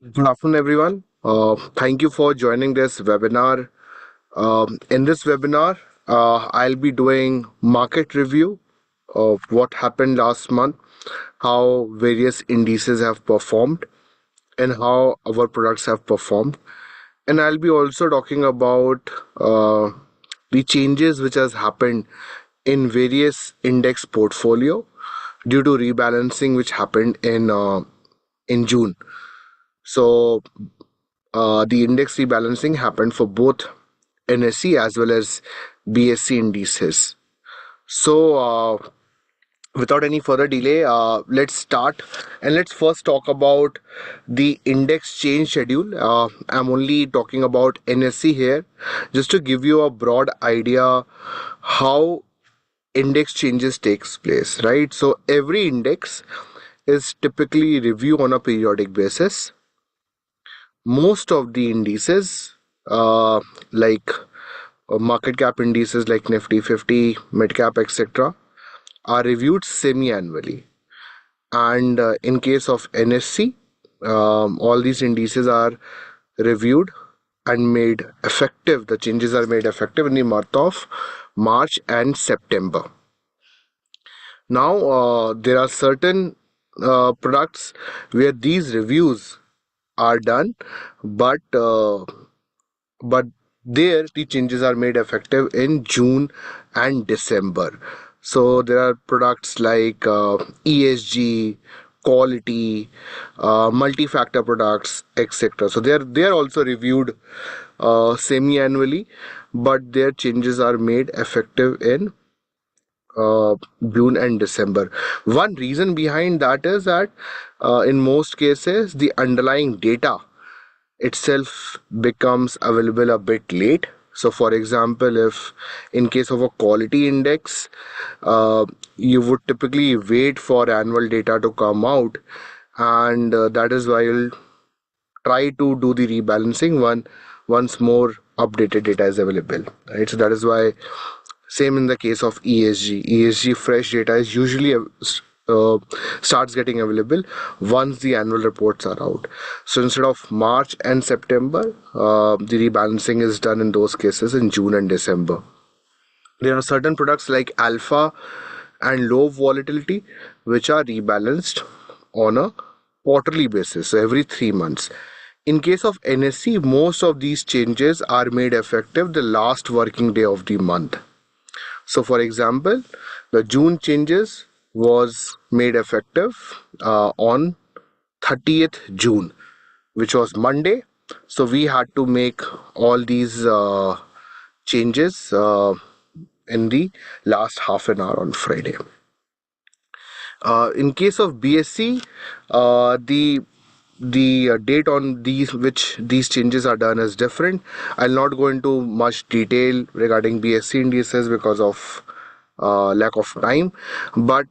Good afternoon, everyone. Thank you for joining this webinar. In this webinar, I'll be doing market review of what happened last month, how various indices have performed, and how our products have performed. And I'll be also talking about the changes which has happened in various index portfolio due to rebalancing which happened in June. So the index rebalancing happened for both NSE as well as BSC indices. So, without any further delay, let's start and let's first talk about the index change schedule. I'm only talking about NSE here just to give you a broad idea how index changes takes place, right? So every index is typically reviewed on a periodic basis. Most of the indices, like market cap indices like Nifty 50, mid cap, etc., are reviewed semi annually. And in case of NSC, all these indices are reviewed and made effective. The changes are made effective in the month of March and September. Now, there are certain products where these reviews are done, but but there the changes are made effective in June and December. So there are products like ESG, quality, multi-factor products, etc. So they are also reviewed semi-annually, but their changes are made effective in June and December. One reason behind that is that in most cases the underlying data itself becomes available a bit late. So, for example, if in case of a quality index, you would typically wait for annual data to come out, and that is why you'll try to do the rebalancing once more updated data is available. Right. So that is why same in the case of ESG. ESG fresh data is usually starts getting available once the annual reports are out. So instead of March and September, the rebalancing is done in those cases in June and December. There are certain products like alpha and low volatility which are rebalanced on a quarterly basis, so every 3 months. In case of NSE, most of these changes are made effective the last working day of the month. So, for example, the June changes was made effective on 30th June, which was Monday. So we had to make all these changes in the last half an hour on Friday. In case of BSC, the date on these which these changes are done is different. I'll not go into much detail regarding BSC indices because of lack of time, but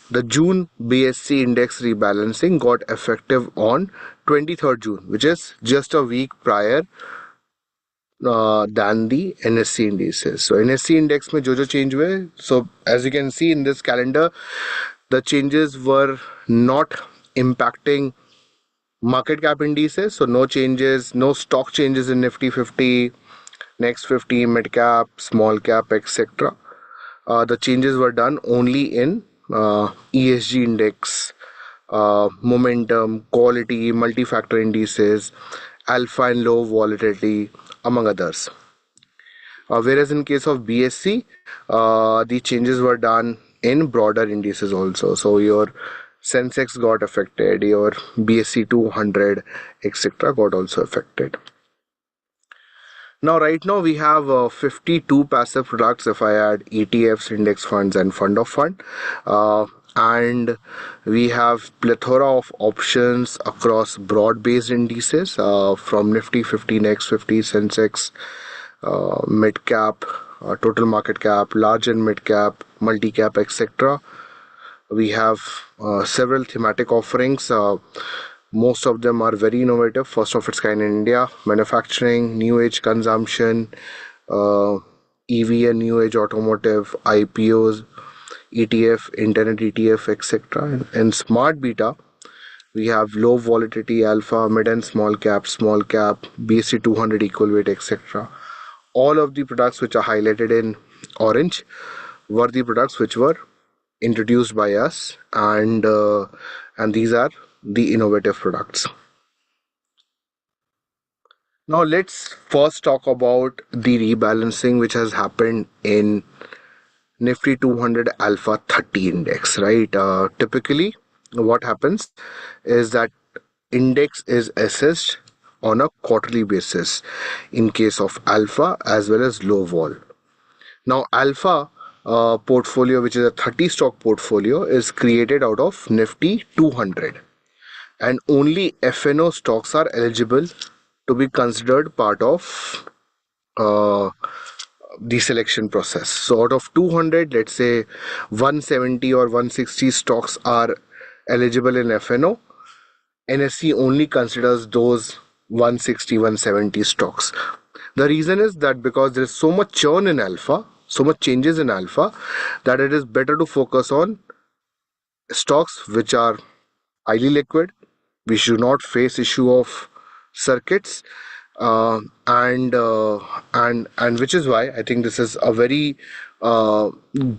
the June BSC index rebalancing got effective on 23rd June, which is just a week prior than the NSC indices. So NSC index में जो change हुए, so as you can see in this calendar, the changes were not impacting market cap indices. So no changes, no stock changes in Nifty 50, Next 50, mid cap, small cap, etc. The changes were done only in ESG index, momentum, quality, multi-factor indices, alpha and low volatility, among others. Whereas in case of BSC, the changes were done in broader indices also. So your Sensex got affected, your BSC 200, etc. got also affected. Now, right now we have 52 passive products if I add ETFs, index funds, and fund of fund. And we have plethora of options across broad-based indices from Nifty 50, Next 50, Sensex, mid cap, total market cap, large and mid cap, multi cap, etc. We have several thematic offerings. Most of them are very innovative, first of its kind in India: manufacturing, new age consumption, EV and new age automotive, IPOs, ETF, internet ETF, etc. And smart beta, We have low volatility alpha, mid and small cap, BSE 200 equal weight, etc. All of the products which are highlighted in orange were the products which were introduced by us, and these are the innovative products. Now let's first talk about the rebalancing which has happened in Nifty 200 Alpha 30 index, right? Typically, what happens is that index is assessed on a quarterly basis in case of alpha as well as low vol. Now, alpha portfolio, which is a 30 stock portfolio, is created out of Nifty 200, and only FNO stocks are eligible to be considered part of uh, the selection process. So out of 200, let's say 170 or 160 stocks are eligible in FNO. NSE only considers those 160, 170 stocks. The reason is that because there is so much churn in alpha, so much changes in alpha, that it is better to focus on stocks which are highly liquid. We should not face issue of circuits, and which is why I think this is a very uh,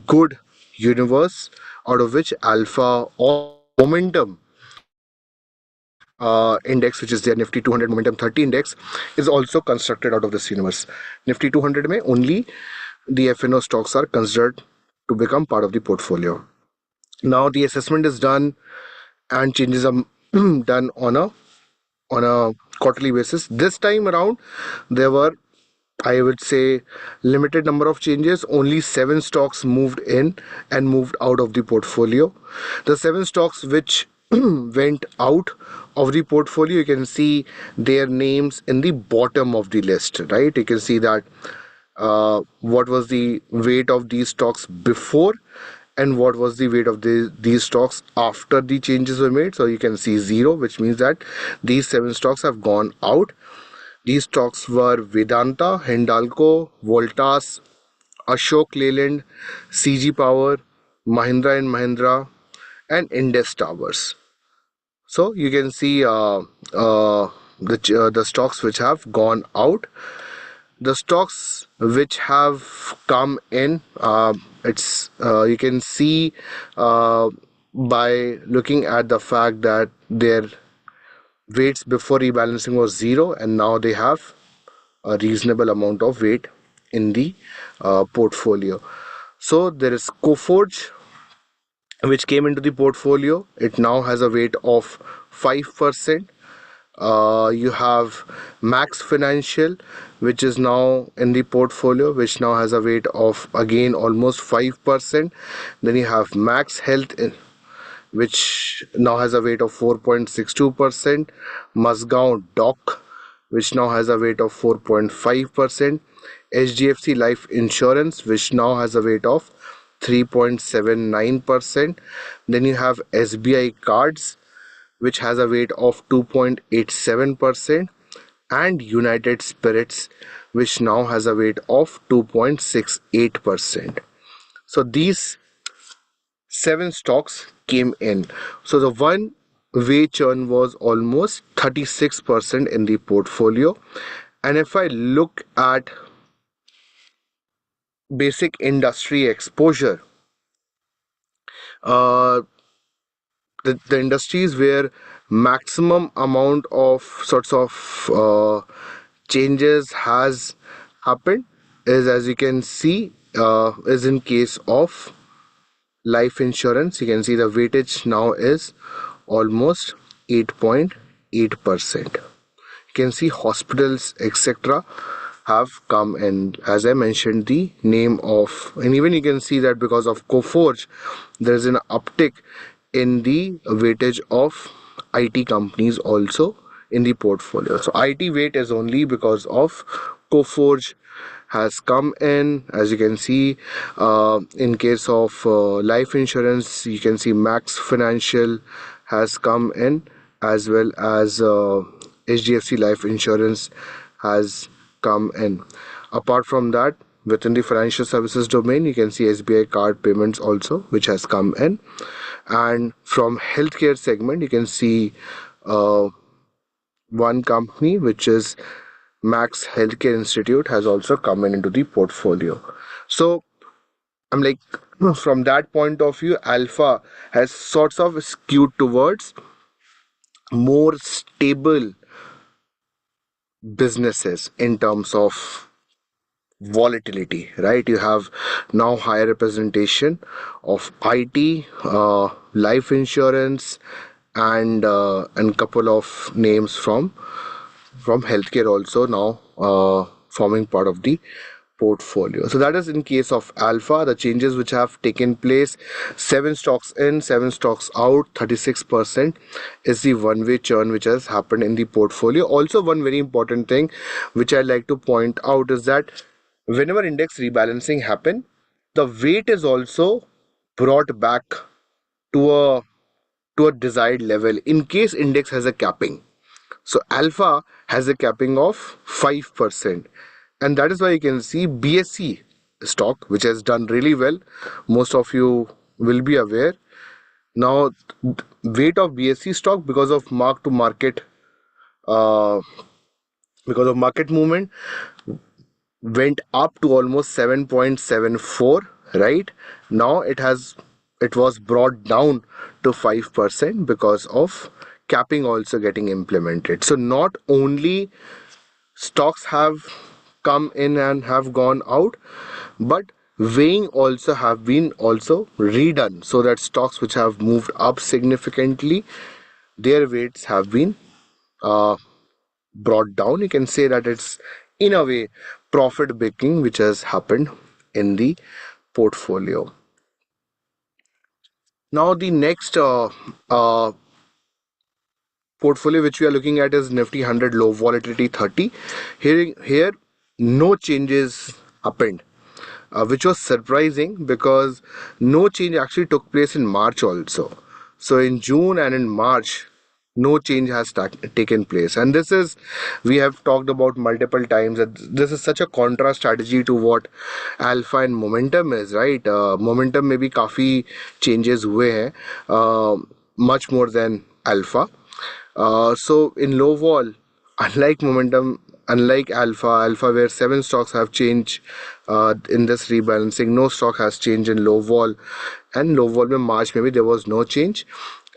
good universe out of which alpha or momentum index, which is their Nifty 200 Momentum 30 index, is also constructed out of this universe. Nifty 200 में only the FNO stocks are considered to become part of the portfolio. Now the assessment is done and changes are done on a quarterly basis. This time around, there were, I would say, limited number of changes. Only 7 stocks moved in and moved out of the portfolio. The 7 stocks which went out of the portfolio, you can see their names in the bottom of the list, right? You can see that what was the weight of these stocks before and what was the weight of these stocks after the changes were made. So you can see 0, which means that these 7 stocks have gone out. These stocks were Vedanta, Hindalco, Voltas, Ashok Leyland, CG Power, Mahindra and Mahindra, and Indus Towers. So you can see the stocks which have gone out. The stocks which have come in, it's you can see by looking at the fact that their weights before rebalancing was 0, and now they have a reasonable amount of weight in the portfolio. So there is Coforge, which came into the portfolio. It now has a weight of 5%. You have Max Financial, which is now in the portfolio, which now has a weight of again almost 5%. Then you have Max Health, which now has a weight of 4.62%. Mazgaon Dock, which now has a weight of 4.5%. HDFC Life Insurance, which now has a weight of 3.79%. Then you have SBI Cards, which has a weight of 2.87%, and United Spirits, which now has a weight of 2.68%. So these 7 stocks came in. So the one way churn was almost 36% in the portfolio. And if I look at basic industry exposure, uh, the industries where maximum amount of sorts of changes has happened is, as you can see, is in case of life insurance. You can see the weightage now is almost 8.8%. You can see hospitals, etc., have come in. As I mentioned, the name of, and even you can see that because of Coforge, there is an uptick in the weightage of IT companies also in the portfolio. So IT weight is only because of Coforge has come in. As you can see, in case of life insurance, you can see Max Financial has come in, as well as HDFC Life Insurance has come in. Apart from that, within the financial services domain, you can see SBI card payments also, which has come in. And from healthcare segment, you can see uh, one company, which is Max Healthcare Institute, has also come in into the portfolio. So I'm like, from that point of view, Alpha has sorts of skewed towards more stable businesses in terms of volatility, right? You have now higher representation of IT, life insurance, and couple of names from healthcare also now forming part of the portfolio. So that is in case of Alpha, the changes which have taken place: seven stocks in, seven stocks out, 36% is the one-way churn which has happened in the portfolio. Also, one very important thing which I'd like to point out is that whenever index rebalancing happen, the weight is also brought back to a desired level in case index has a capping. So alpha has a capping of 5%. And that is why you can see BSC stock, which has done really well. Most of you will be aware. Now, weight of BSC stock uh, because of market movement, went up to almost 7.74. Right now it was brought down to 5% because of capping also getting implemented. So not only stocks have come in and have gone out, but weighing also have been also redone, so that stocks which have moved up significantly, their weights have been uh, brought down. You can say that it's in a way profit baking which has happened in the portfolio. Now the next portfolio which we are looking at is Nifty 100 low volatility 30. Here no changes happened, which was surprising because no change actually took place in March also. So in June and in March, no change has taken place. And this is, we have talked about multiple times, that this is such a contra strategy to what alpha and momentum is, right? Momentum में भी काफी changes हुए हैं, much more than alpha. So in low vol, unlike momentum, unlike alpha where seven stocks have changed in this rebalancing, no stock has changed in low vol, and low vol in March maybe there was no change,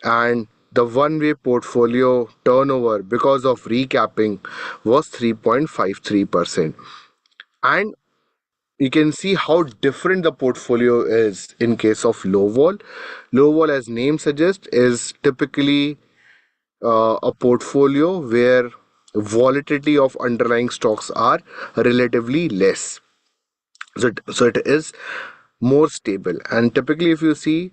and the one-way portfolio turnover because of recapping was 3.53%. And you can see how different the portfolio is in case of low vol. Low vol, as name suggests, is typically a portfolio where volatility of underlying stocks are relatively less. So it is more stable. And typically, if you see,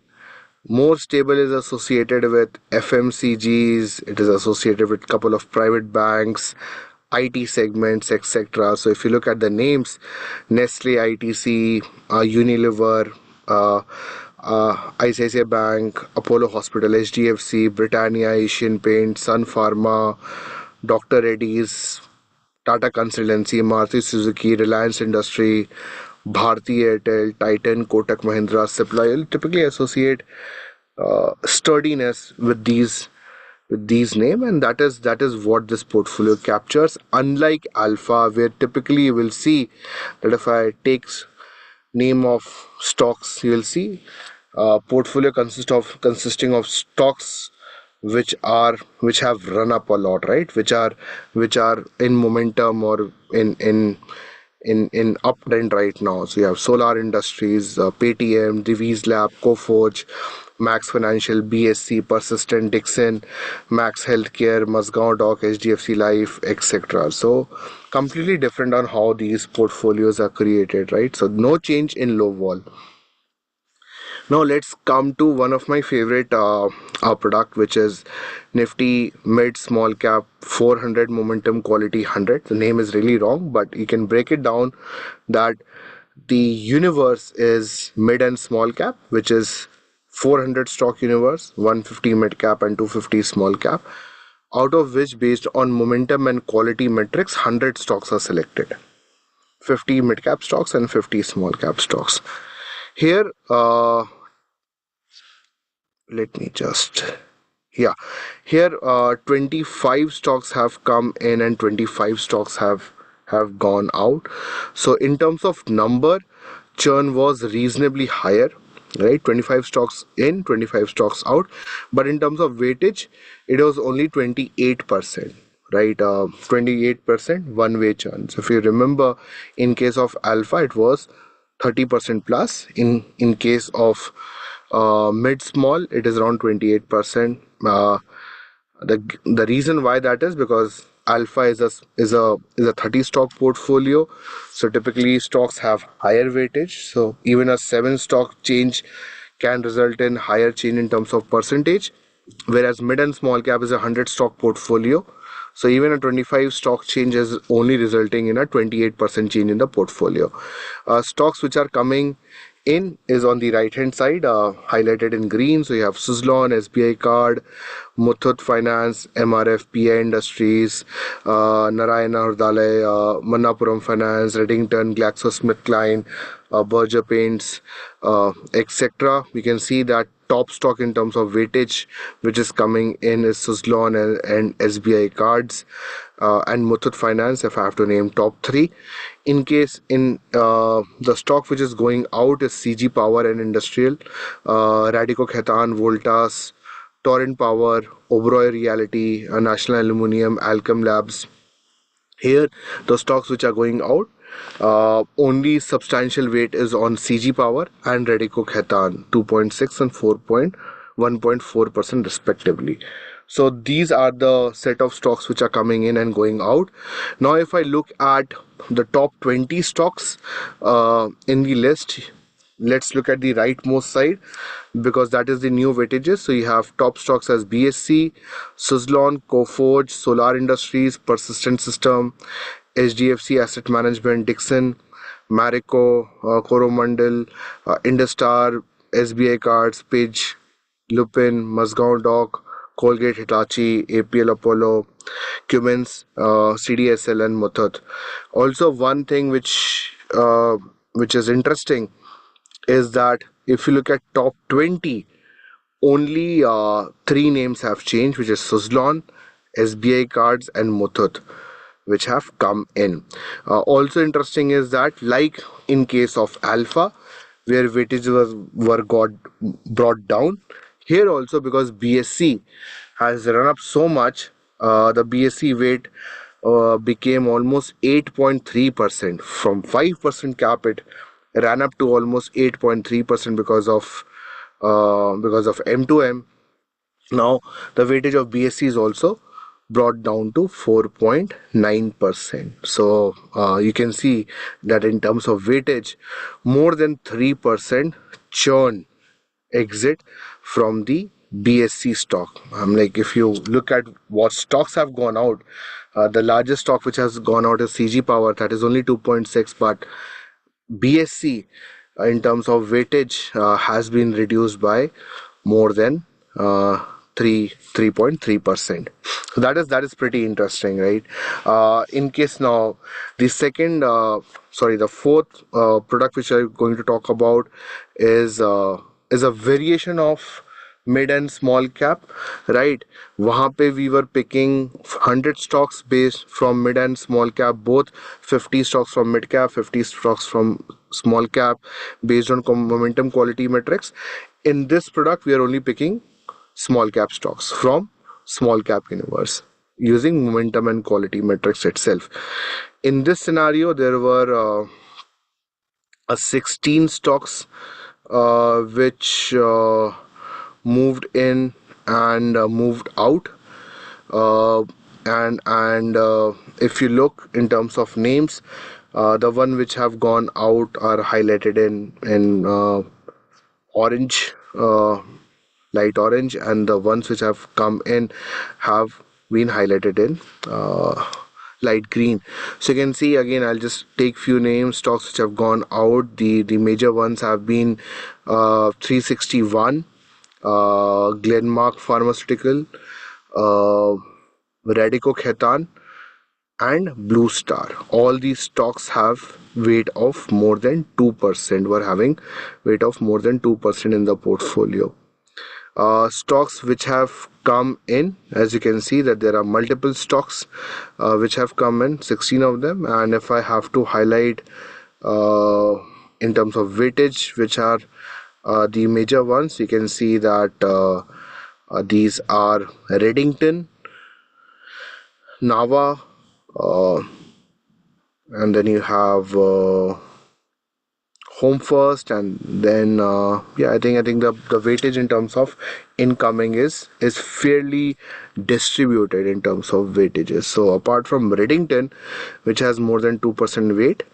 more stable is associated with FMCGs, it is associated with couple of private banks, IT segments, etc. So if you look at the names, Nestle, ITC, Unilever, ICICI Bank, Apollo Hospital, HDFC, Britannia, Asian Paint, Sun Pharma, Dr. Reddy's, Tata Consultancy, Maruti Suzuki, Reliance Industry, Bharti Airtel, Titan, Kotak Mahindra, Cipla, you'll typically associate sturdiness with these name, and that is what this portfolio captures. Unlike alpha, where typically you will see that if I take name of stocks, you will see portfolio consisting of stocks which have run up a lot, right? Which are in momentum or in uptrend right now. So you have Solar Industries, Paytm, Divi's Lab, Coforge, Max Financial, BSC, Persistent, Dixon, Max Healthcare, Mazgaon Dock, HDFC Life, etc. So completely different on how these portfolios are created, right? So no change in low vol. Now let's come to one of my favorite product, which is Nifty Mid Small Cap 400 Momentum Quality 100. The name is really wrong, but you can break it down that the universe is mid and small cap, which is 400 stock universe, 150 mid cap and 250 small cap, out of which, based on momentum and quality metrics, 100 stocks are selected. 50 mid cap stocks and 50 small cap stocks. Here, let me just, yeah, here 25 stocks have come in and 25 stocks have gone out. So in terms of number, churn was reasonably higher, right? 25 stocks in, 25 stocks out. But in terms of weightage, it was only 28%, right? 28% one way churn. So if you remember, in case of alpha, it was 30% plus. In case of mid small, it is around 28%. The reason why that is because alpha is a 30 stock portfolio, so typically stocks have higher weightage. So even a 7 stock change can result in higher change in terms of percentage, whereas mid and small cap is a 100 stock portfolio. So even a 25 stock change is only resulting in a 28% change in the portfolio. Stocks which are coming in is on the right hand side, highlighted in green. So you have Suzlon, SBI Card, Muthoot Finance, MRF, PI Industries, Narayana Hrudayalaya, Manappuram Finance, Reddington, GlaxoSmithKline, Berger Paints, etc. We can see that top stock in terms of weightage which is coming in is Suzlon and SBI Cards, and Muthoot Finance, if I have to name top three. In case in the stock which is going out is CG Power and Industrial, Radico Khaitan, Voltas, Torrent Power, Oberoi Realty, National Aluminium, Alchem Labs. Here, the stocks which are going out, only substantial weight is on CG Power and Radico Khaitan, 2.6 and 1.4% respectively. So these are the set of stocks which are coming in and going out. Now, if I look at the top 20 stocks in the list, let's look at the rightmost side because that is the new weightages. So you have top stocks as BSC, Suzlon, Coforge, Solar Industries, Persistent System, HDFC Asset Management, Dixon, Marico, Coromandel, Industar, SBI Cards, Page, Lupin, Mazgaon Dock, Colgate Hitachi, APL Apollo, Cummins, CDSL, and Muthoot. Also, one thing which is interesting is that if you look at top 20, only three names have changed, which is Suzlon, SBI Cards, and Muthoot, which have come in. Also interesting is that, like in case of Alpha, where weightage were got brought down, here also because BSC has run up so much, the BSC weight became almost 8.3% from 5% cap. It ran up to almost 8.3% because of M2M. Now the weightage of BSC is also brought down to 4.9%. So you can see that in terms of weightage, more than 3% churn exit from the BSC stock. Like if you look at what stocks have gone out, the largest stock which has gone out is CG Power, that is only 2.6, but BSC in terms of weightage has been reduced by more than 3.3%. So that is pretty interesting, right? In case now the the fourth product which I'm going to talk about is a variation of mid and small cap, right? वहाँ पे we were picking 100 stocks based from mid and small cap, both 50 stocks from mid cap, 50 stocks from small cap, based on momentum quality metrics. In this product, we are only picking small cap stocks from small cap universe using momentum and quality metrics itself. In this scenario, there were 16 stocks which moved in and moved out. And if you look in terms of names, the one which have gone out are highlighted in orange, light orange, and the ones which have come in have been highlighted in light green. So you can see, again, I'll just take few names, stocks which have gone out. The major ones have been 361, Glenmark Pharmaceutical, Radico Khaitan, and Blue Star. All these stocks have weight of more than 2%, were having weight of more than 2% in the portfolio. Stocks which have come in, as you can see that there are multiple stocks which have come in, 16 of them. And if I have to highlight uh, in terms of weightage, which are the major ones, you can see that these are Redington, Nava, uh, and then you have Home First, and then yeah, I think the weightage in terms of incoming is fairly distributed in terms of weightages. So apart from Redington, which has more than 2% weight,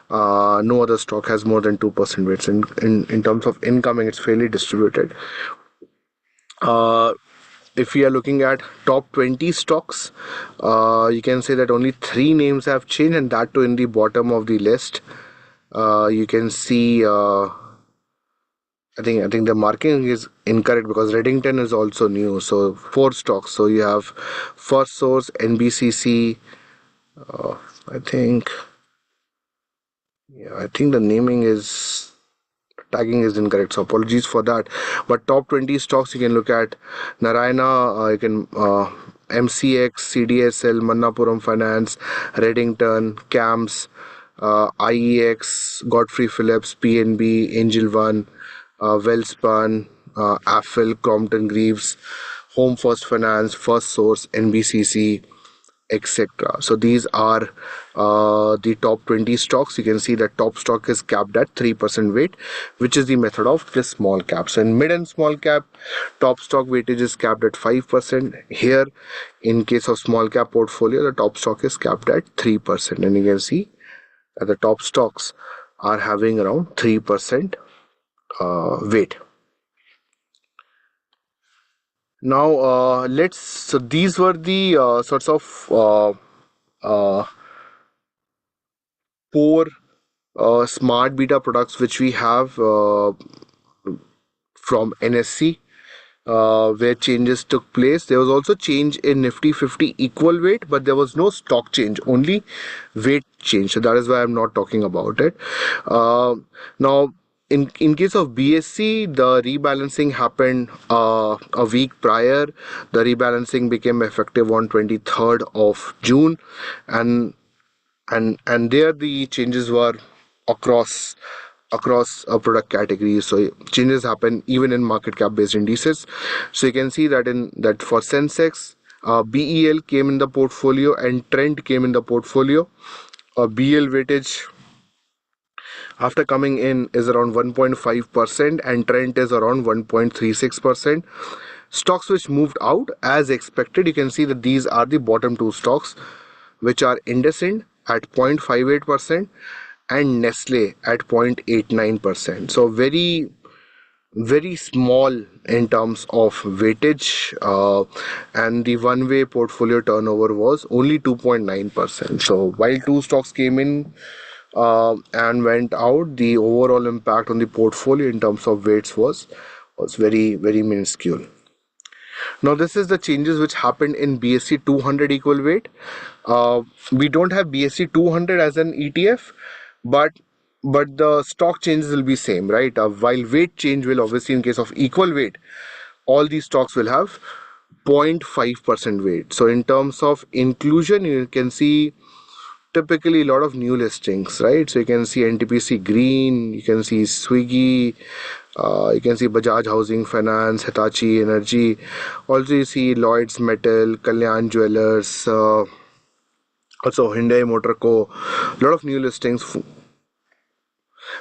no other stock has more than 2% weights. In terms of incoming, it's fairly distributed. Uh, if we are looking at top 20 stocks, you can say that only three names have changed, and that too in the bottom of the list. You can see. I think the marking is incorrect because Redington is also new. So four stocks. So you have First Source, NBCC. Uh, I think I think the naming is tagging is incorrect. So apologies for that. But top 20 stocks you can look at Narayana. You can MCX, CDSL, Mannapuram Finance, Redington, CAMS, IEX, Godfrey Phillips, PNB, Angel One, Wellspun, Affle, Crompton Greaves, Home First Finance, First Source, NBCC, etc. So these are the top 20 stocks. You can see that top stock is capped at 3% weight, which is the method of the small caps. So in mid and small cap, top stock weightage is capped at 5%. Here, in case of small cap portfolio, the top stock is capped at 3%. And you can see that the top stocks are having around 3% weight. Now, so these were the sorts of uh, four smart beta products which we have from NSC, where changes took place. There was also change in Nifty 50 equal weight, but there was no stock change, only weight change. So that is why I'm not talking about it. Now, in case of BSC, the rebalancing happened a week prior. The rebalancing became effective on 23rd of June, and there the changes were across product categories. So changes happen even in market cap based indices. So you can see that for Sensex, BEL came in the portfolio and Trend came in the portfolio. BEL weightage after coming in is around 1.5% and Trend is around 1.36%. Stocks which moved out as expected, you can see that these are the bottom two stocks, which are Indesind at 0.58% and Nestle at 0.89%. So very small in terms of weightage, and the one-way portfolio turnover was only 2.9%. So while two stocks came in and went out, the overall impact on the portfolio in terms of weights was very minuscule. Now this is the changes which happened in BSE 200 equal weight. We don't have BSE 200 as an ETF, but the stock changes will be same, right? While weight change will obviously, in case of equal weight, all these stocks will have 0.5% weight. So in terms of inclusion, you can see typically a lot of new listings, right? So you can see NTPC Green, you can see Swiggy, you can see Bajaj Housing Finance, Hitachi Energy. Also you see Lloyd's Metal, Kalyan Jewelers, also Hyundai Motor Co. A lot of new listings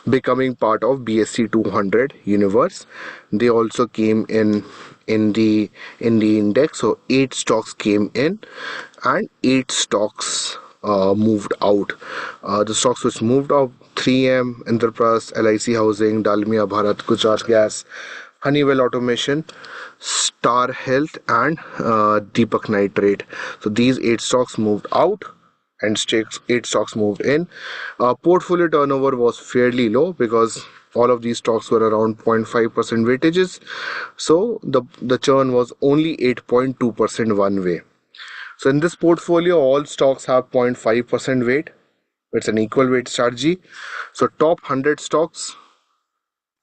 becoming part of BSE 200 universe. They also came in the index. So 8 stocks came in and 8 stocks moved out. The stocks which moved out: 3M, Indraprastha, LIC Housing, Dalmia Bharat, Gujarat Gas, Honeywell Automation, Star Health, and Deepak Nitrate. So these 8 stocks moved out and 8 stocks moved in. Portfolio turnover was fairly low because all of these stocks were around 0.5% weightages. So the churn was only 8.2% one way. So in this portfolio, all stocks have 0.5% weight. It's an equal weight strategy. So top 100 stocks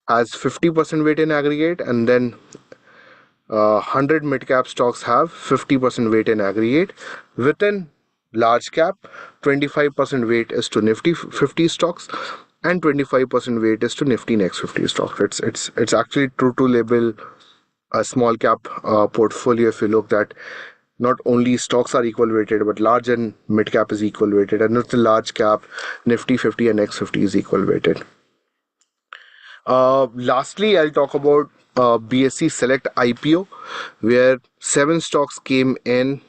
has 50% weight in aggregate, and then 100 mid cap stocks have 50% weight in aggregate. Within large cap, 25% weight is to Nifty 50 stocks, and 25% weight is to Nifty Next 50 stocks. It's actually true to label a small cap portfolio. If you look at, not only stocks are equal weighted, but large and mid cap is equal weighted, and with the large cap, Nifty 50 and Next 50 is equal weighted. Lastly, I'll talk about BSE Select IPO, where 7 stocks came in,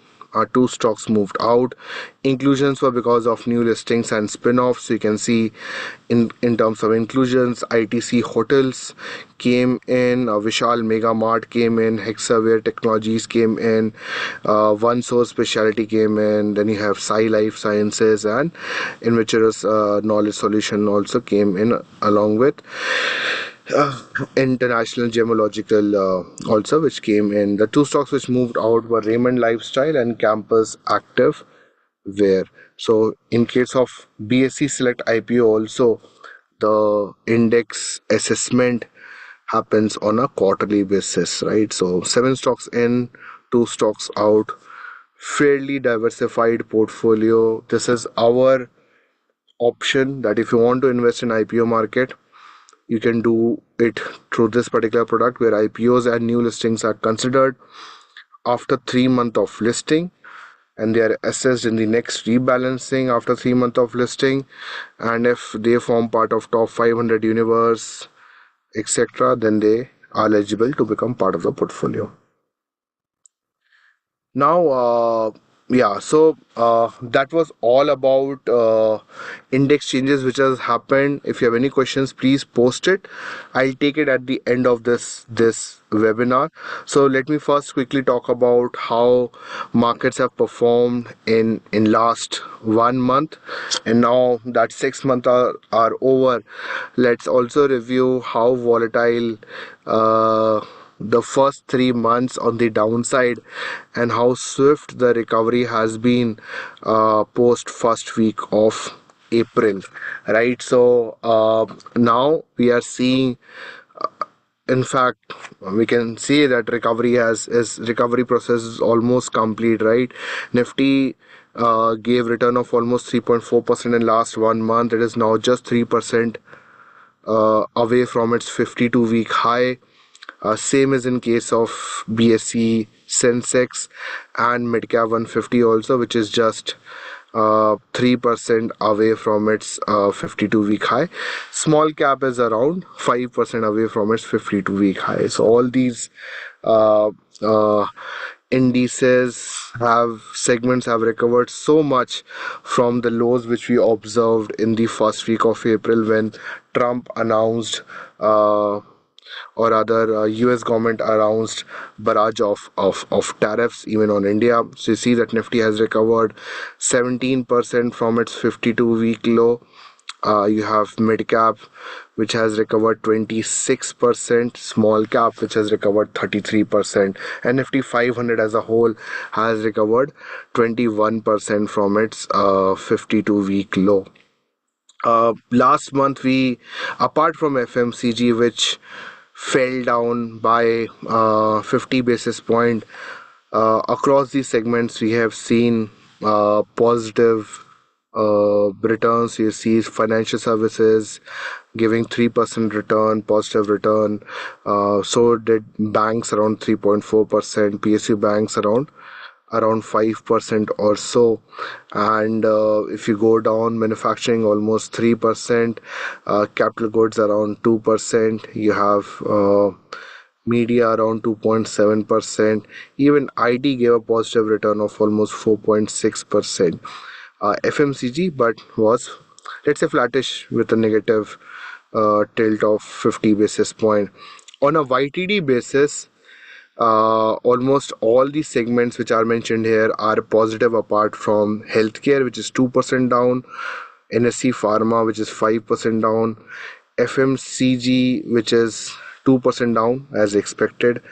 2 stocks moved out. Inclusions were because of new listings and spin-offs. So you can see in terms of inclusions, ITC Hotels came in, Vishal Mega Mart came in, Hexaware Technologies came in, One Source Specialty came in, then you have Sai Life Sciences and Inventors Knowledge Solution also came in, along with International Gemological also, which came in. The 2 stocks which moved out were Raymond Lifestyle and Campus Active Wear. So in case of BSE Select IPO also, the index assessment happens on a quarterly basis, right? So 7 stocks in, 2 stocks out, fairly diversified portfolio. This is our option that if you want to invest in IPO market, you can do it through this particular product, where IPOs and new listings are considered after 3 months of listing, and they are assessed in the next rebalancing after 3 months of listing. And if they form part of top 500 universe, etc., then they are eligible to become part of the portfolio. Now, so that was all about index changes which has happened. If you have any questions, please post it. I'll take it at the end of this webinar. So let me first quickly talk about how markets have performed in last 1 month, and now that 6 months are over. Let's also review how volatile the first 3 months on the downside, and how swift the recovery has been post first week of April, right? So now we are seeing, in fact, we can see that recovery process is almost complete, right? Nifty gave return of almost 3.4% in last 1 month. It is now just 3% away from its 52-week high. Same is in case of BSE Sensex and Midcap 150 also, which is just 3% away from its 52-week high. Small cap is around 5% away from its 52-week high. So all these uh, uh, segments have recovered so much from the lows which we observed in the first week of April, when Trump announced or rather US government announced barrage of tariffs even on India. So you see that Nifty has recovered 17% from its 52-week low. You have mid cap, which has recovered 26%, small cap, which has recovered 33%, and Nifty 500 as a whole has recovered 21% from its 52-week low. Last month, apart from FMCG, which fell down by 50 basis point, across these segments we have seen positive returns. You see financial services giving 3% return, positive return. So did banks around 3.4%, PSU banks around 5% or so. And if you go down, manufacturing almost 3%, capital goods around 2%, you have media around 2.7%, even IT gave a positive return of almost 4.6%. FMCG but was, let's say, flattish with a negative tilt of 50 basis point. On a YTD basis, almost all the segments which are mentioned here are positive, apart from healthcare, which is 2% down, NSE Pharma, which is 5% down, FMCG, which is 2% down as expected,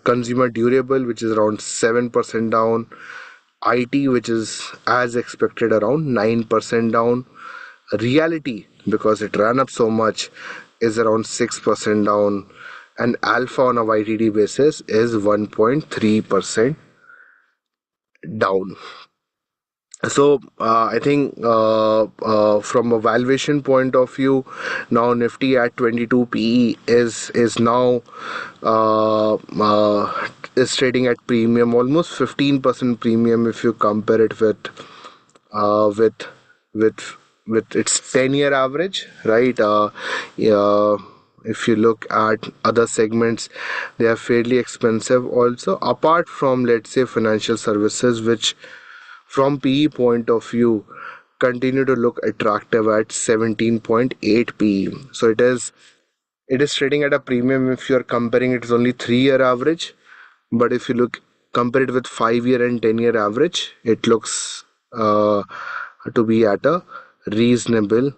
consumer durable, which is around 7% down, IT, which is as expected around 9% down, reality, because it ran up so much, is around 6% down, and alpha on a YTD basis is 1.3% down. So I think from a valuation point of view, now Nifty at 22 PE is now is trading at premium, almost 15% premium if you compare it uh, with with with its 10-year average, right? Yeah, if you look at other segments, they are fairly expensive also. Apart from, let's say, financial services, which from PE point of view continue to look attractive at 17.8 PE. So it is trading at a premium if you are comparing it is only 3-year average. But if you look compare it with 5-year and 10-year average, it looks to be at a reasonable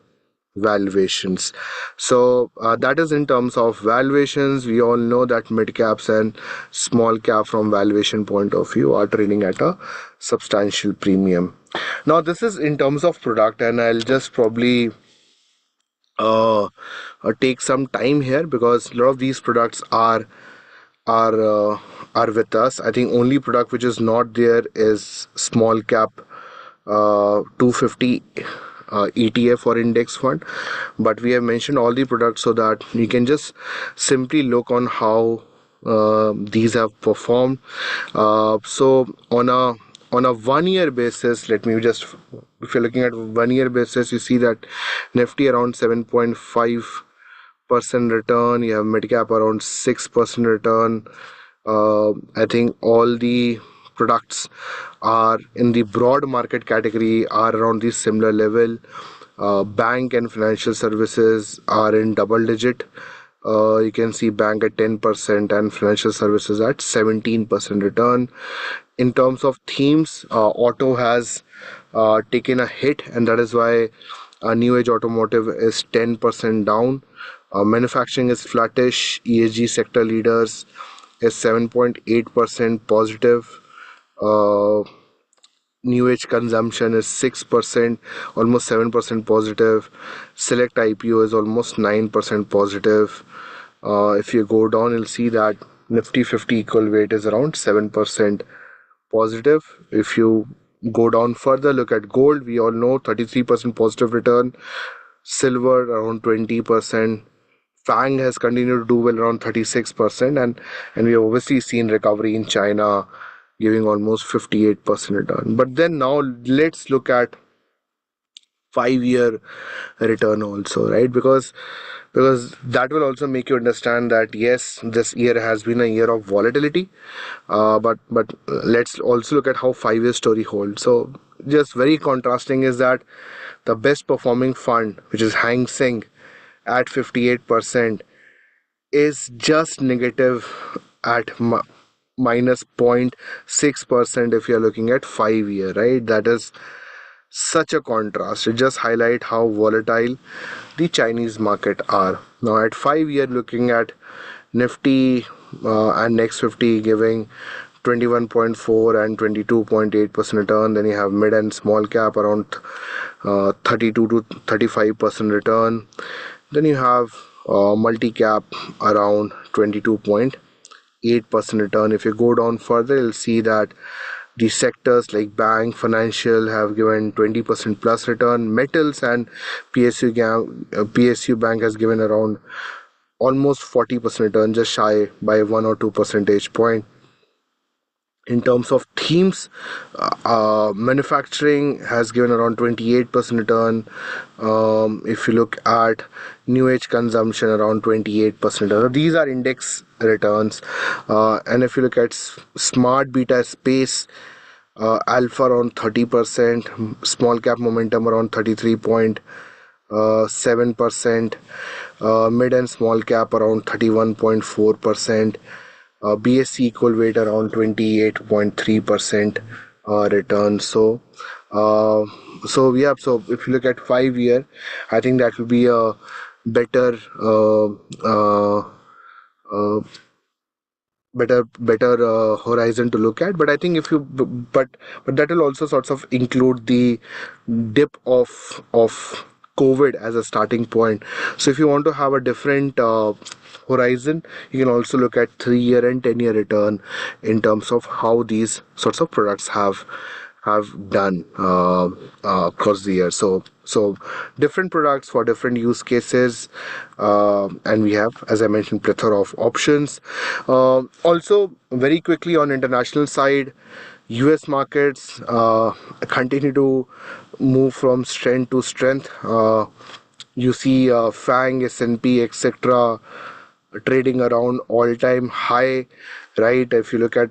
valuations. So that is in terms of valuations. We all know that mid caps and small cap from valuation point of view are trading at a substantial premium. Now this is in terms of product, and I'll just probably uh, take some time here because a lot of these products are uh, are with us. I think only product which is not there is small cap 250 ETF or index fund, but we have mentioned all the products so that you can just simply look on how these have performed. So on a 1 year basis, let me just, if you're looking at 1 year basis, you see that Nifty around 7.5% return. You have midcap around 6% return. I think all the products are in the broad market category are around the similar level. Bank and financial services are in double digit. You can see bank at 10% and financial services at 17% return. In terms of themes, auto has taken a hit, and that is why new age automotive is 10% down. Manufacturing is flattish. ESG sector leaders is 7.8% positive. Uh, New age consumption is 6%, almost 7% positive. Select IPO is almost 9% positive. If you go down, you'll see that Nifty 50 equal weight is around 7% positive. If you go down further, look at gold. We all know 33% positive return. Silver around 20%. FANG has continued to do well around 36%, and we have obviously seen recovery in China giving almost 58% return. But then now let's look at 5-year return also, right? Because that will also make you understand that yes, this year has been a year of volatility, but let's also look at how 5-year story holds. So just very contrasting is that the best performing fund, which is Hang Seng at 58%, is just negative at minus 0.6% if you're looking at 5-year, right? That is such a contrast. It just highlight how volatile the Chinese market are. Now at 5-year, looking at Nifty and Next 50 giving 21.4 and 22.8% return. Then you have mid and small cap around 32 to 35% return. Then you have multi cap around 22.8% return. If you go down further, you'll see that the sectors like bank, financial have given 20% plus return. Metals and PSU bank has given around almost 40% return, just shy by 1 or 2 percentage point. In terms of themes, manufacturing has given around 28% return. If you look at new age consumption, around 28% return. These are index returns. And if you look at smart beta space, alpha around 30%, small cap momentum around 33.7%, mid and small cap around 31.4%. BSC equal weight around 28.3% return. So yeah. So if you look at 5-year, I think that will be a better better horizon to look at. But I think if you but that will also sort of include the dip of COVID as a starting point. So if you want to have a different horizon, you can also look at 3 year and 10 year return in terms of how these sorts of products have done across the year. So different products for different use cases, and we have, as I mentioned, plethora of options. Also, very quickly on international side, U.S. markets continue to move from strength to strength. You see FANG, S&P, etc. trading around all-time high, right? If you look at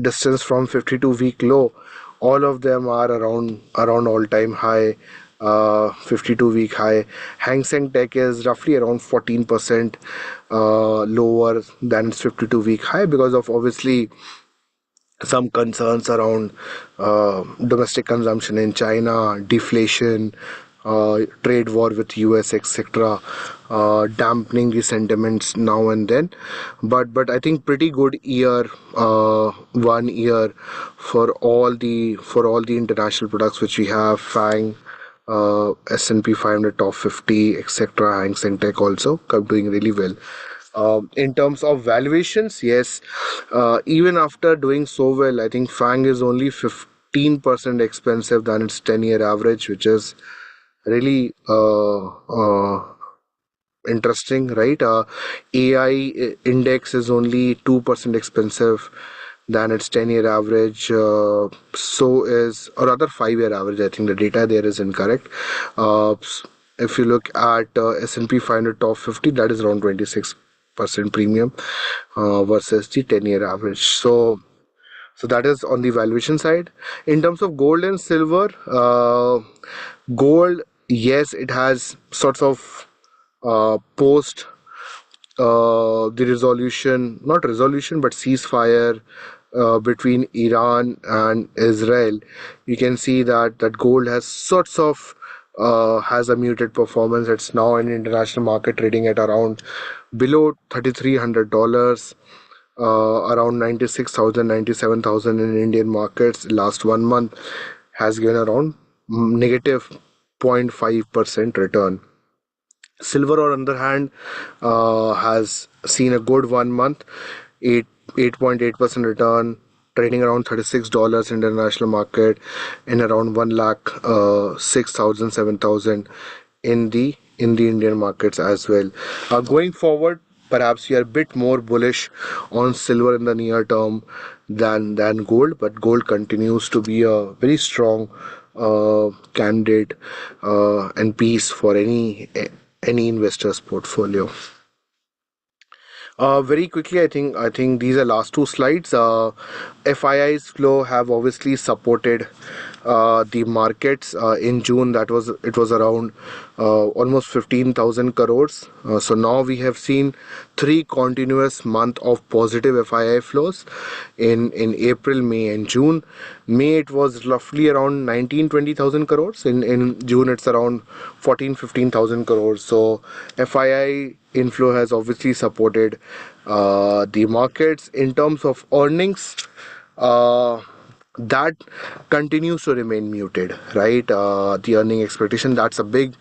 distance from 52-week low, all of them are around all-time high, 52-week high. Hang Seng Tech is roughly around 14% lower than its 52-week high because of obviously some concerns around domestic consumption in China, deflation, trade war with US, etc., dampening the sentiments now and then. But I think pretty good year, 1 year for all the international products which we have, FANG, S&P 500 top 50, etc. Hang Seng Tech also doing really well. In terms of valuations, yes, even after doing so well, I think FANG is only 15% expensive than its 10-year average, which is really interesting, right? AI index is only 2% expensive than its 10-year average. So is, or rather 5-year average. I think the data there is incorrect. If you look at S&P 500 top 50, that is around 26% premium versus the 10-year average. So that is on the valuation side. In terms of gold and silver, gold, yes, it has sorts of post the resolution, not resolution, but ceasefire between Iran and Israel. You can see that gold has sorts of has a muted performance. It's now in international market trading at around below $3,300, around 96,000, 97,000 in Indian markets. Last 1 month has given around negative 0.5% return. Silver, on the other hand, has seen a good 1 month, 8.8% return, trading around $36 in the international market, and around 1 lakh 6,000 7,000 in the Indian markets as well. Going forward, perhaps we are a bit more bullish on silver in the near term than gold, but gold continues to be a very strong candidate and piece for any investor's portfolio. Very quickly, I think these are last two slides. FII's flow have obviously supported the markets. In June, it was around almost 15,000 crores. So now we have seen 3 continuous months of positive FII flows in April, May, and June. May it was roughly around 19-20,000 crores. In June it's around 14-15,000 crores. So FII inflow has obviously supported the markets. In terms of earnings, that continues to remain muted, right? The earning expectation, that's a big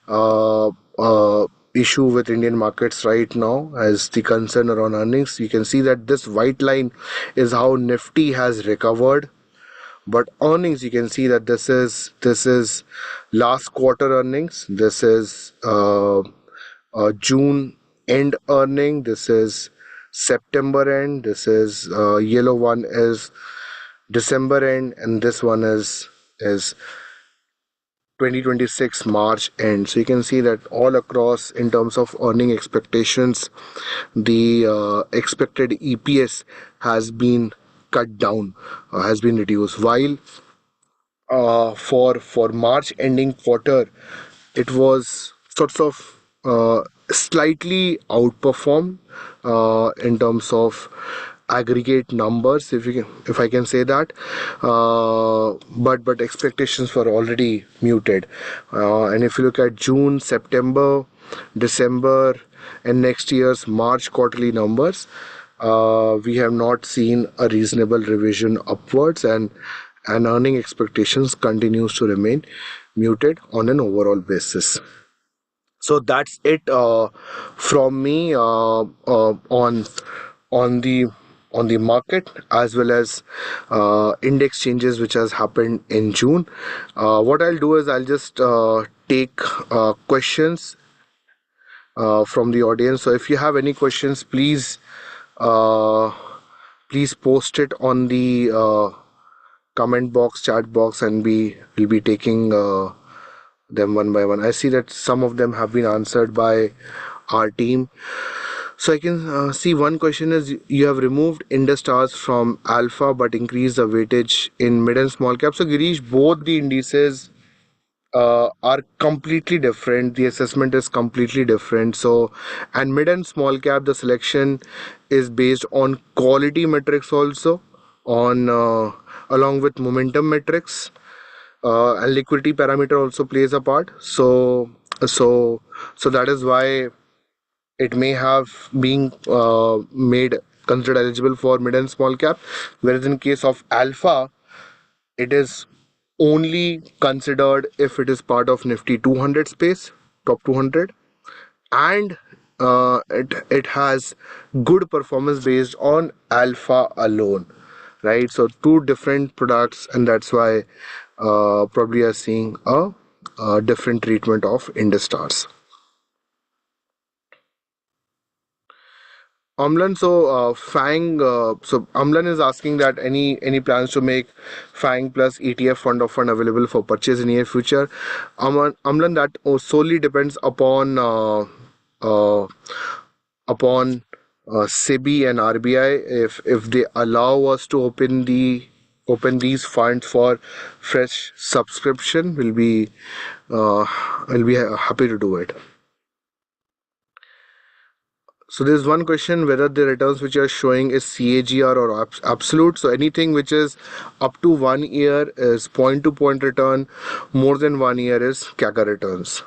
uh, uh, issue with Indian markets right now, as the concern around earnings. You can see that this white line is how Nifty has recovered, but earnings, you can see that this is last quarter earnings. This is June end earning. This is September end. This is yellow one is December end, and this one is 2026 March end. So you can see that all across in terms of earning expectations, the expected EPS has been cut down, has been reduced. While for March ending quarter, it was sorts of slightly outperformed in terms of aggregate numbers, if I can say that, but expectations were already muted. And if you look at June, September, December, and next year's March quarterly numbers, we have not seen a reasonable revision upwards, and earning expectations continues to remain muted on an overall basis. So that's it from me on the on the market, as well as index changes which has happened in June. What I'll do is I'll just take questions from the audience. So if you have any questions, uh, please post it on the comment box, chat box, and we will be taking them one by one. I see that some of them have been answered by our team. So I can see one question is, you have removed Indus stars from alpha but increased the weightage in mid and small cap. So Girish, both the indices are completely different. The assessment is completely different. So, and mid and small cap, the selection is based on quality metrics also, on along with momentum metrics, and liquidity parameter also plays a part. So, so that is why it may have been made considered eligible for mid and small cap, whereas in case of alpha, it is only considered if it is part of Nifty 200 space, top 200, and it has good performance based on alpha alone, right? So two different products, and that's why probably are seeing a different treatment of Indus stars. Amlan, so Amlan is asking that any plans to make FANG plus ETF fund of fund available for purchase in near future. Amlan, that solely depends uh, upon SEBI and RBI. If they allow us to open these funds for fresh subscription, we'll be happy to do it. So there's one question whether the returns which you're showing is CAGR or absolute. So anything which is up to 1 year is point to point return, more than 1 year is CAGR returns.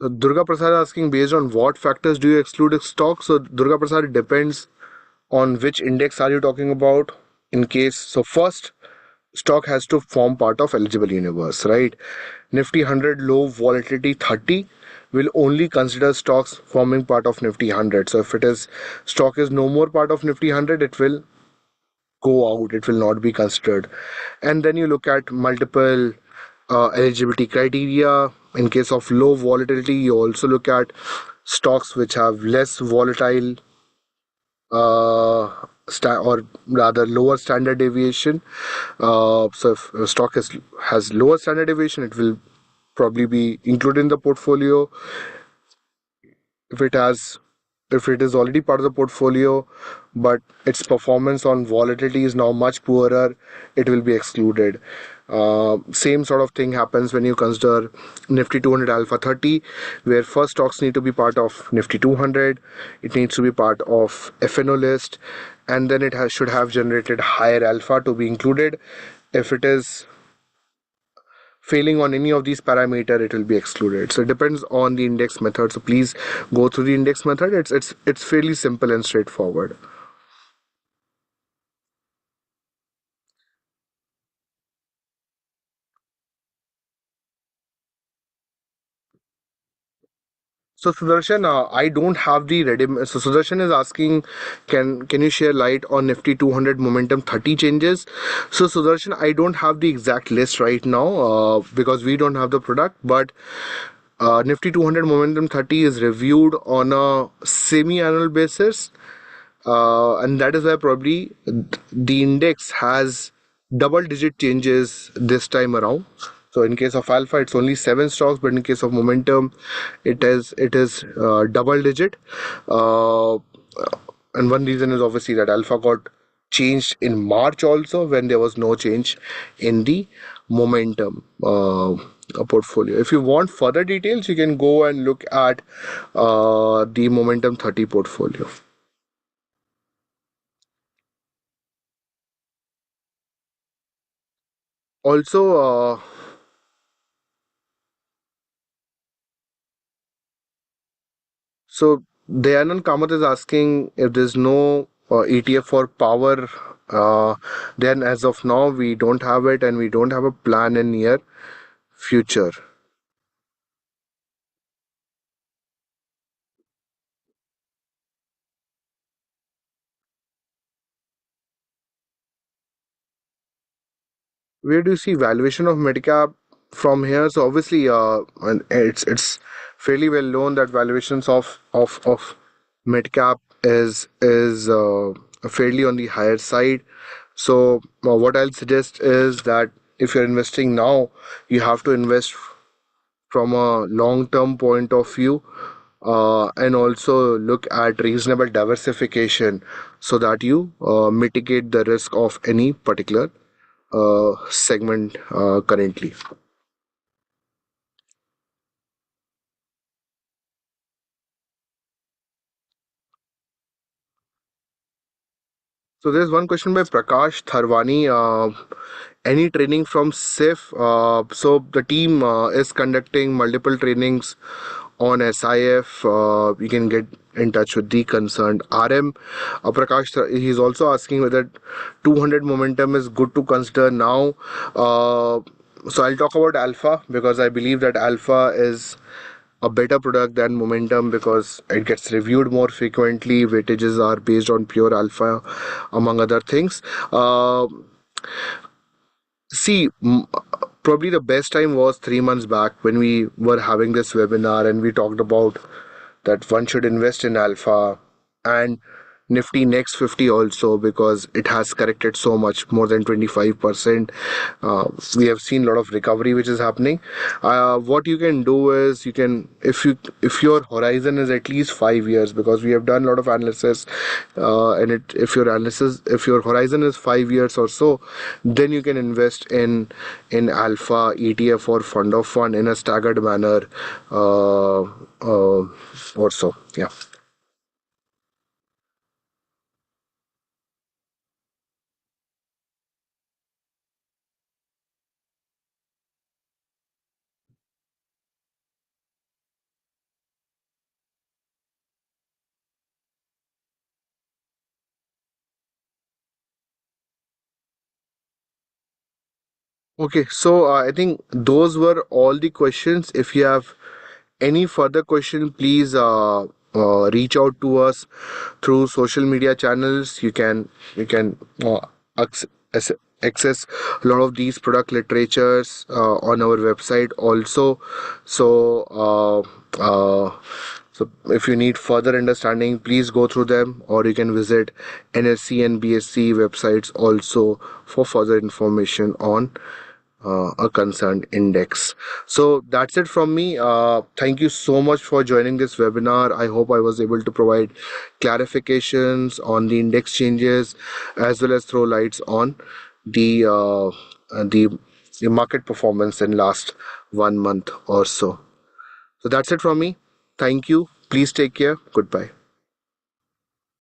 So Durga Prasad asking, based on what factors do you exclude a stock? So Durga Prasad, it depends on which index are you talking about. In case, so first, stock has to form part of eligible universe, right? Nifty 100 low volatility 30 will only consider stocks forming part of Nifty 100. So if it is stock is no more part of Nifty 100, it will go out. It will not be considered. And then you look at multiple eligibility criteria. In case of low volatility, you also look at stocks which have less volatile or rather lower standard deviation. So if a stock has lower standard deviation, it will probably be included in the portfolio. If it has, if it is already part of the portfolio, but its performance on volatility is now much poorer, it will be excluded. Same sort of thing happens when you consider Nifty 200 Alpha 30, where first stocks need to be part of Nifty 200, it needs to be part of FNO list, and then should have generated higher alpha to be included. If it is failing on any of these parameter, it will be excluded. So it depends on the index method, so please go through the index method. It's fairly simple and straightforward. So Sudarshan, I don't have the ready. So Sudarshan is asking, can you share light on Nifty 200 momentum 30 changes? So Sudarshan, I don't have the exact list right now because we don't have the product, but Nifty 200 momentum 30 is reviewed on a semi-annual basis, and that is why probably the index has double digit changes this time around. So in case of alpha, it's only seven stocks, but in case of momentum, it is double digit. Uh, and one reason is obviously that alpha got changed in March also, when there was no change in the momentum portfolio. If you want further details, you can go and look at the momentum 30 portfolio. Also, so Dayanand Kamath is asking if there's no ETF for power, then as of now we don't have it and we don't have a plan in near future. Where do you see valuation of Medicap from here? So obviously, and it's fairly well known that valuations of Medcap is fairly on the higher side. So what I'll suggest is that if you're investing now, you have to invest from a long-term point of view, and also look at reasonable diversification so that you mitigate the risk of any particular segment currently. So there's one question by Prakash Tharwani. Any training from SIF? So the team is conducting multiple trainings on SIF. You can get in touch with the concerned RM. He's also asking whether 200 momentum is good to consider now. So I'll talk about alpha because I believe that alpha is a better product than momentum because it gets reviewed more frequently. Weightages are based on pure alpha, among other things. See, probably the best time was 3 months back when we were having this webinar and we talked about that one should invest in alpha and Nifty Next 50 also because it has corrected so much, more than 25%. We have seen a lot of recovery which is happening. What you can do is you can, if your horizon is at least 5 years, because we have done a lot of analysis, and if your horizon is 5 years or so, then you can invest in alpha ETF or fund of fund in a staggered manner, or so. Yeah. Okay, so I think those were all the questions. If you have any further question, please reach out to us through social media channels. You can acc- ac- access a lot of these product literatures on our website also. So so if you need further understanding, please go through them, or you can visit NSC and BSc websites also for further information on a concerned index. So that's it from me. Thank you so much for joining this webinar. I hope I was able to provide clarifications on the index changes as well as throw lights on the uh, the, the market performance in last 1 month or so. So that's it from me. Thank you. Please take care. Goodbye.